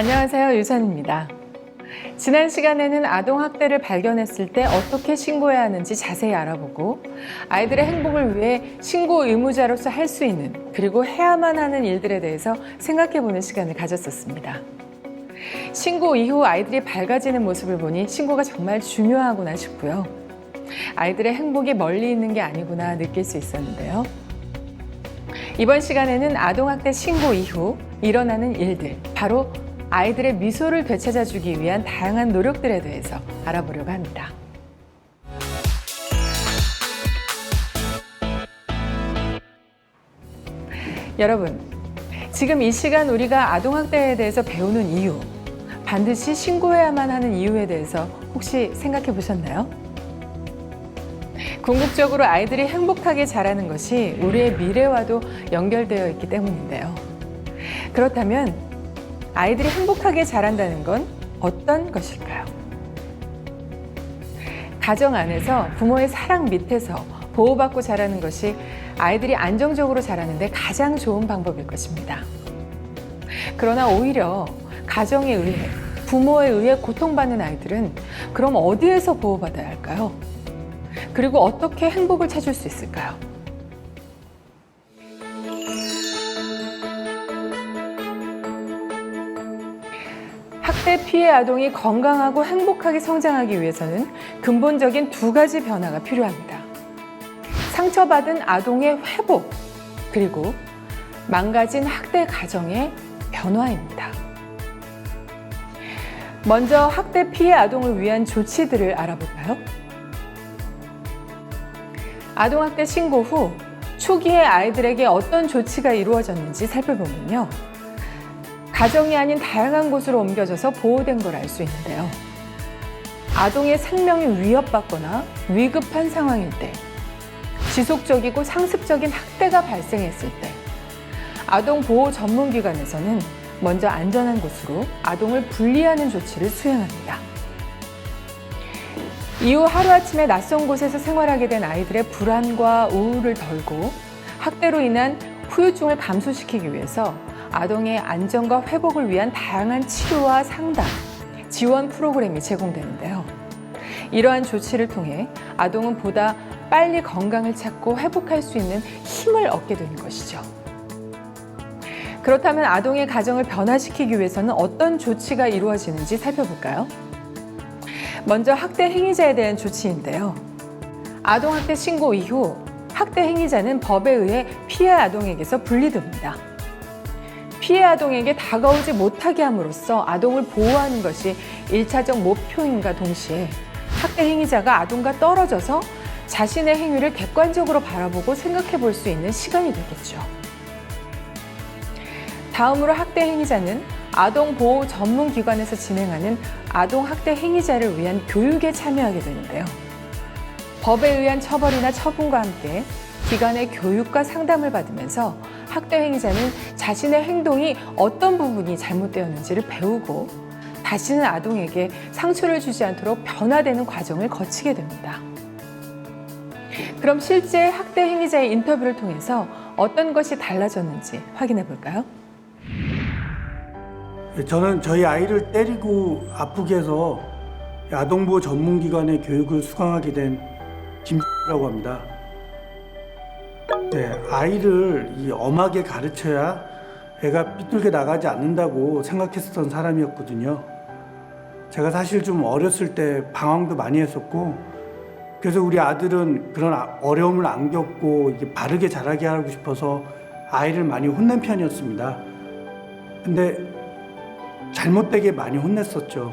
안녕하세요, 유선입니다. 지난 시간에는 아동학대를 발견했을 때 어떻게 신고해야 하는지 자세히 알아보고 아이들의 행복을 위해 신고 의무자로서 할 수 있는 그리고 해야만 하는 일들에 대해서 생각해보는 시간을 가졌었습니다. 신고 이후 아이들이 밝아지는 모습을 보니 신고가 정말 중요하구나 싶고요. 아이들의 행복이 멀리 있는 게 아니구나 느낄 수 있었는데요. 이번 시간에는 아동학대 신고 이후 일어나는 일들, 바로 아이들의 미소를 되찾아주기 위한 다양한 노력들에 대해서 알아보려고 합니다. 여러분, 지금 이 시간 우리가 아동학대에 대해서 배우는 이유, 반드시 신고해야만 하는 이유에 대해서 혹시 생각해 보셨나요? 궁극적으로 아이들이 행복하게 자라는 것이 우리의 미래와도 연결되어 있기 때문인데요. 그렇다면 아이들이 행복하게 자란다는 건 어떤 것일까요? 가정 안에서 부모의 사랑 밑에서 보호받고 자라는 것이 아이들이 안정적으로 자라는데 가장 좋은 방법일 것입니다. 그러나 오히려 가정에 의해, 부모에 의해 고통받는 아이들은 그럼 어디에서 보호받아야 할까요? 그리고 어떻게 행복을 찾을 수 있을까요? 학대 피해 아동이 건강하고 행복하게 성장하기 위해서는 근본적인 두 가지 변화가 필요합니다. 상처받은 아동의 회복, 그리고 망가진 학대 가정의 변화입니다. 먼저 학대 피해 아동을 위한 조치들을 알아볼까요? 아동학대 신고 후 초기에 아이들에게 어떤 조치가 이루어졌는지 살펴보면요. 가정이 아닌 다양한 곳으로 옮겨져서 보호된 걸 알 수 있는데요. 아동의 생명이 위협받거나 위급한 상황일 때, 지속적이고 상습적인 학대가 발생했을 때, 아동보호 전문기관에서는 먼저 안전한 곳으로 아동을 분리하는 조치를 수행합니다. 이후 하루아침에 낯선 곳에서 생활하게 된 아이들의 불안과 우울을 덜고 학대로 인한 후유증을 감소시키기 위해서 아동의 안전과 회복을 위한 다양한 치료와 상담, 지원 프로그램이 제공되는데요. 이러한 조치를 통해 아동은 보다 빨리 건강을 찾고 회복할 수 있는 힘을 얻게 되는 것이죠. 그렇다면 아동의 가정을 변화시키기 위해서는 어떤 조치가 이루어지는지 살펴볼까요? 먼저 학대 행위자에 대한 조치인데요. 아동학대 신고 이후 학대 행위자는 법에 의해 피해 아동에게서 분리됩니다. 피해 아동에게 다가오지 못하게 함으로써 아동을 보호하는 것이 1차적 목표임과 동시에 학대 행위자가 아동과 떨어져서 자신의 행위를 객관적으로 바라보고 생각해 볼 수 있는 시간이 되겠죠. 다음으로 학대 행위자는 아동보호 전문기관에서 진행하는 아동학대 행위자를 위한 교육에 참여하게 되는데요. 법에 의한 처벌이나 처분과 함께 기관의 교육과 상담을 받으면서 학대 행위자는 자신의 행동이 어떤 부분이 잘못되었는지를 배우고 다시는 아동에게 상처를 주지 않도록 변화되는 과정을 거치게 됩니다. 그럼 실제 학대 행위자의 인터뷰를 통해서 어떤 것이 달라졌는지 확인해 볼까요? 저는 저희 아이를 때리고 아프게 해서 아동보호 전문기관의 교육을 수강하게 된 김라고 합니다. 네, 아이를 엄하게 가르쳐야 애가 삐뚤게 나가지 않는다고 생각했었던 사람이었거든요. 제가 사실 좀 어렸을 때 방황도 많이 했었고, 그래서 우리 아들은 그런 어려움을 안 겪고 이게 바르게 자라게 하고 싶어서 아이를 많이 혼낸 편이었습니다. 근데 잘못되게 많이 혼냈었죠.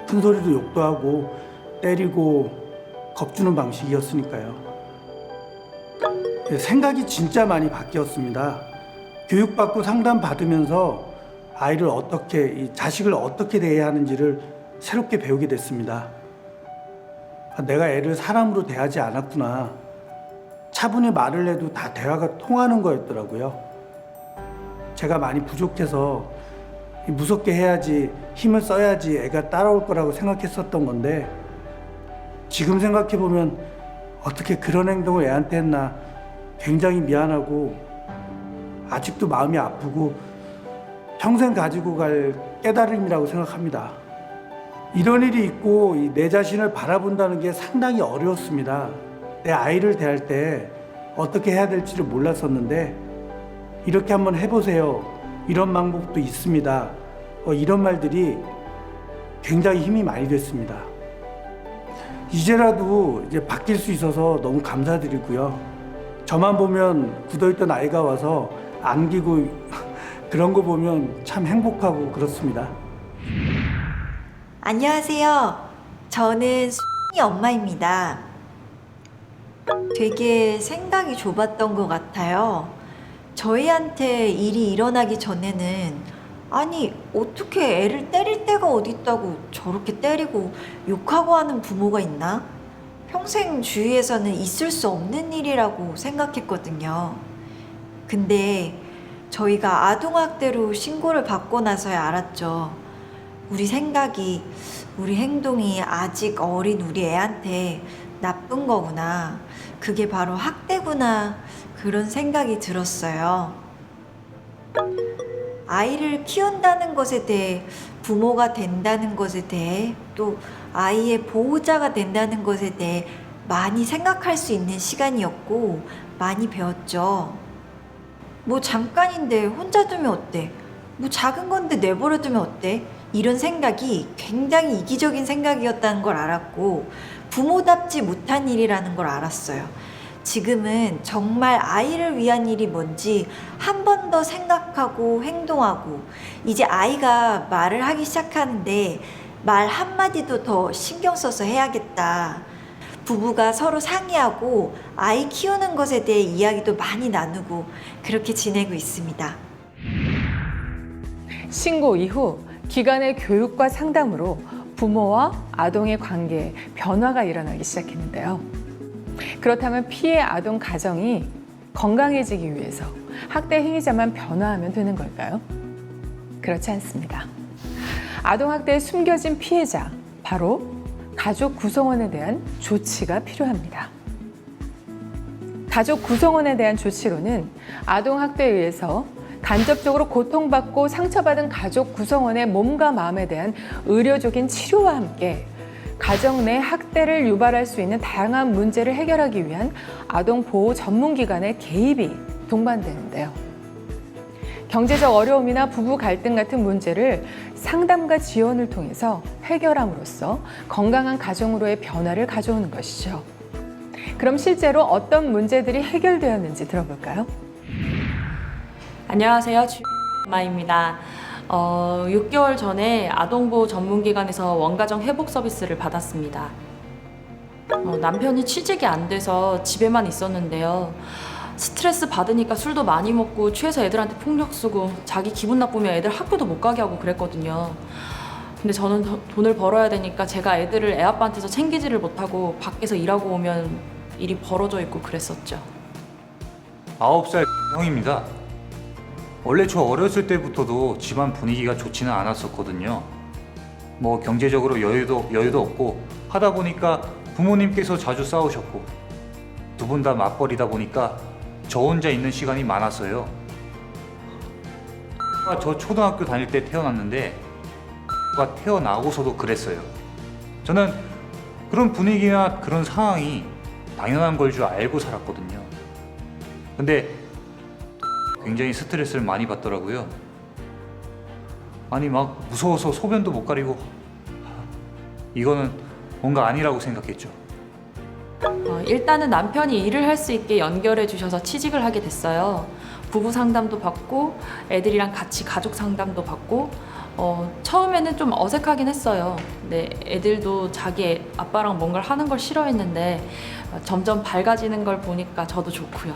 큰 소리로 욕도 하고 때리고 겁주는 방식이었으니까요. 생각이 진짜 많이 바뀌었습니다. 교육받고 상담받으면서 아이를 어떻게, 자식을 어떻게 대해야 하는지를 새롭게 배우게 됐습니다. 내가 애를 사람으로 대하지 않았구나. 차분히 말을 해도 다 대화가 통하는 거였더라고요. 제가 많이 부족해서 무섭게 해야지, 힘을 써야지 애가 따라올 거라고 생각했었던 건데, 지금 생각해보면 어떻게 그런 행동을 애한테 했나 굉장히 미안하고 아직도 마음이 아프고 평생 가지고 갈 깨달음이라고 생각합니다. 이런 일이 있고 내 자신을 바라본다는 게 상당히 어려웠습니다. 내 아이를 대할 때 어떻게 해야 될지를 몰랐었는데 이렇게 한번 해보세요. 이런 방법도 있습니다. 이런 말들이 굉장히 힘이 많이 됐습니다. 이제라도 이제 바뀔 수 있어서 너무 감사드리고요. 저만 보면 굳어있던 아이가 와서 안기고 그런 거 보면 참 행복하고 그렇습니다. 안녕하세요. 저는 수이 엄마입니다. 되게 생각이 좁았던 것 같아요. 저희한테 일이 일어나기 전에는 아니 어떻게 애를 때릴 데가 어디 있다고 저렇게 때리고 욕하고 하는 부모가 있나? 평생 주위에서는 있을 수 없는 일이라고 생각했거든요. 근데 저희가 아동학대로 신고를 받고 나서야 알았죠. 우리 생각이, 우리 행동이 아직 어린 우리 애한테 나쁜 거구나. 그게 바로 학대구나. 그런 생각이 들었어요. 아이를 키운다는 것에 대해, 부모가 된다는 것에 대해, 또 아이의 보호자가 된다는 것에 대해 많이 생각할 수 있는 시간이었고 많이 배웠죠. 뭐 잠깐인데 혼자 두면 어때? 뭐 작은 건데 내버려 두면 어때? 이런 생각이 굉장히 이기적인 생각이었다는 걸 알았고 부모답지 못한 일이라는 걸 알았어요. 지금은 정말 아이를 위한 일이 뭔지 한 번 더 생각하고 행동하고 이제 아이가 말을 하기 시작하는데 말 한마디도 더 신경 써서 해야겠다. 부부가 서로 상의하고 아이 키우는 것에 대해 이야기도 많이 나누고 그렇게 지내고 있습니다. 신고 이후 기관의 교육과 상담으로 부모와 아동의 관계에 변화가 일어나기 시작했는데요. 그렇다면 피해 아동 가정이 건강해지기 위해서 학대 행위자만 변화하면 되는 걸까요? 그렇지 않습니다. 아동 학대의 숨겨진 피해자, 바로 가족 구성원에 대한 조치가 필요합니다. 가족 구성원에 대한 조치로는 아동 학대에 의해서 간접적으로 고통받고 상처받은 가족 구성원의 몸과 마음에 대한 의료적인 치료와 함께 가정 내 학대를 유발할 수 있는 다양한 문제를 해결하기 위한 아동 보호 전문기관의 개입이 동반되는데요. 경제적 어려움이나 부부 갈등 같은 문제를 상담과 지원을 통해서 해결함으로써 건강한 가정으로의 변화를 가져오는 것이죠. 그럼 실제로 어떤 문제들이 해결되었는지 들어볼까요? 안녕하세요. 주마입니다. 6개월 전에 아동보호 전문기관에서 원가정 회복 서비스를 받았습니다. 남편이 취직이 안 돼서 집에만 있었는데요. 스트레스 받으니까 술도 많이 먹고 취해서 애들한테 폭력 쓰고 자기 기분 나쁘면 애들 학교도 못 가게 하고 그랬거든요. 근데 저는 돈을 벌어야 되니까 제가 애들을 애아빠한테서 챙기지를 못하고 밖에서 일하고 오면 일이 벌어져 있고 그랬었죠. 9살 형입니다. 원래 저 어렸을 때부터도 집안 분위기가 좋지는 않았었거든요. 뭐 경제적으로 여유도 없고 하다 보니까 부모님께서 자주 싸우셨고 두 분 다 맞벌이다 보니까 저 혼자 있는 시간이 많았어요. 저 초등학교 다닐 때 태어났는데 태어나고서도 그랬어요. 저는 그런 분위기나 그런 상황이 당연한 걸 줄 알고 살았거든요. 근데 굉장히 스트레스를 많이 받더라고요. 아니 막 무서워서 소변도 못 가리고 이거는 뭔가 아니라고 생각했죠. 일단은 남편이 일을 할 수 있게 연결해 주셔서 취직을 하게 됐어요. 부부 상담도 받고 애들이랑 같이 가족 상담도 받고 처음에는 좀 어색하긴 했어요. 근데 애들도 자기 아빠랑 뭔가를 하는 걸 싫어했는데 점점 밝아지는 걸 보니까 저도 좋고요.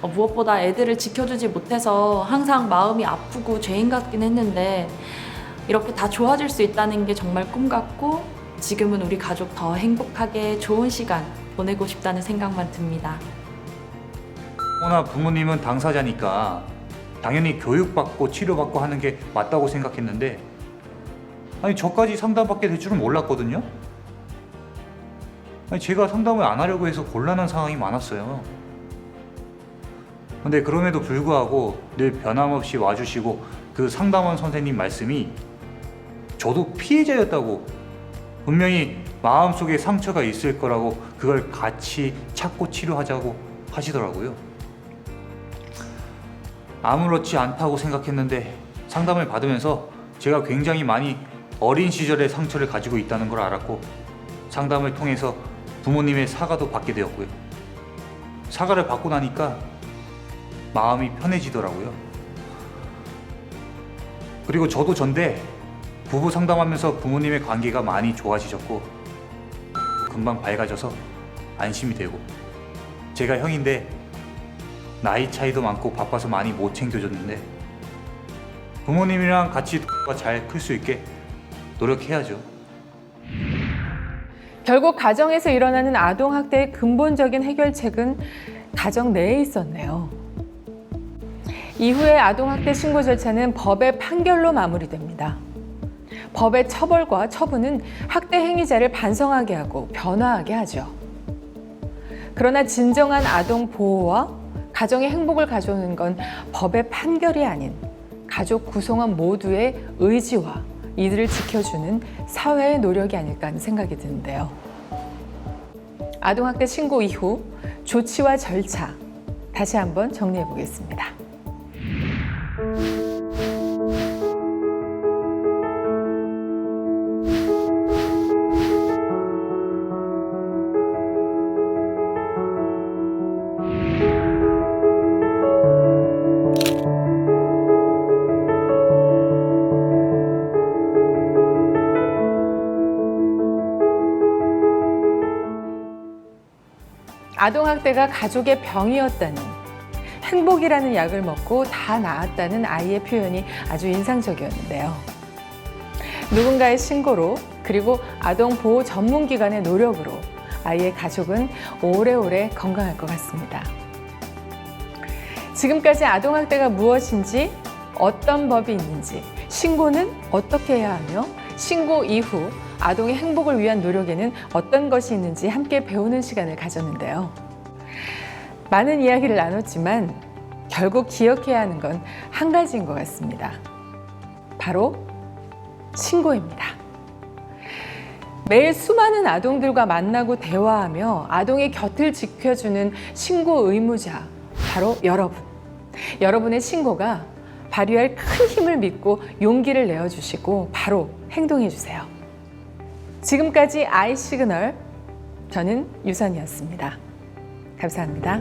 무엇보다 애들을 지켜주지 못해서 항상 마음이 아프고 죄인 같긴 했는데 이렇게 다 좋아질 수 있다는 게 정말 꿈 같고 지금은 우리 가족 더 행복하게 좋은 시간 보내고 싶다는 생각만 듭니다. 워낙 부모님은 당사자니까 당연히 교육받고 치료받고 하는 게 맞다고 생각했는데 아니 저까지 상담받게 될 줄은 몰랐거든요. 아니 제가 상담을 안 하려고 해서 곤란한 상황이 많았어요. 근데 그럼에도 불구하고 늘 변함없이 와주시고 그 상담원 선생님 말씀이 저도 피해자였다고, 분명히 마음속에 상처가 있을 거라고 그걸 같이 찾고 치료하자고 하시더라고요. 아무렇지 않다고 생각했는데 상담을 받으면서 제가 굉장히 많이 어린 시절의 상처를 가지고 있다는 걸 알았고, 상담을 통해서 부모님의 사과도 받게 되었고요. 사과를 받고 나니까 마음이 편해지더라고요. 그리고 저도 전데 부부 상담하면서 부모님의 관계가 많이 좋아지셨고 금방 밝아져서 안심이 되고, 제가 형인데 나이 차이도 많고 바빠서 많이 못 챙겨줬는데 부모님이랑 같이 잘 클 수 있게 노력해야죠. 결국 가정에서 일어나는 아동학대의 근본적인 해결책은 가정 내에 있었네요. 이후에 아동학대 신고 절차는 법의 판결로 마무리됩니다. 법의 처벌과 처분은 학대 행위자를 반성하게 하고 변화하게 하죠. 그러나 진정한 아동 보호와 가정의 행복을 가져오는 건 법의 판결이 아닌 가족 구성원 모두의 의지와 이들을 지켜주는 사회의 노력이 아닐까 하는 생각이 드는데요. 아동학대 신고 이후 조치와 절차 다시 한번 정리해 보겠습니다. 아동학대가 가족의 병이었다는, 행복이라는 약을 먹고 다 나았다는 아이의 표현이 아주 인상적이었는데요. 누군가의 신고로, 그리고 아동보호 전문기관의 노력으로 아이의 가족은 오래오래 건강할 것 같습니다. 지금까지 아동학대가 무엇인지, 어떤 법이 있는지, 신고는 어떻게 해야 하며, 신고 이후 아동의 행복을 위한 노력에는 어떤 것이 있는지 함께 배우는 시간을 가졌는데요. 많은 이야기를 나눴지만 결국 기억해야 하는 건 한 가지인 것 같습니다. 바로 신고입니다. 매일 수많은 아동들과 만나고 대화하며 아동의 곁을 지켜주는 신고 의무자, 바로 여러분. 여러분의 신고가 발휘할 큰 힘을 믿고 용기를 내어주시고 바로 행동해주세요. 지금까지 아이시그널, 저는 유선이었습니다. 감사합니다.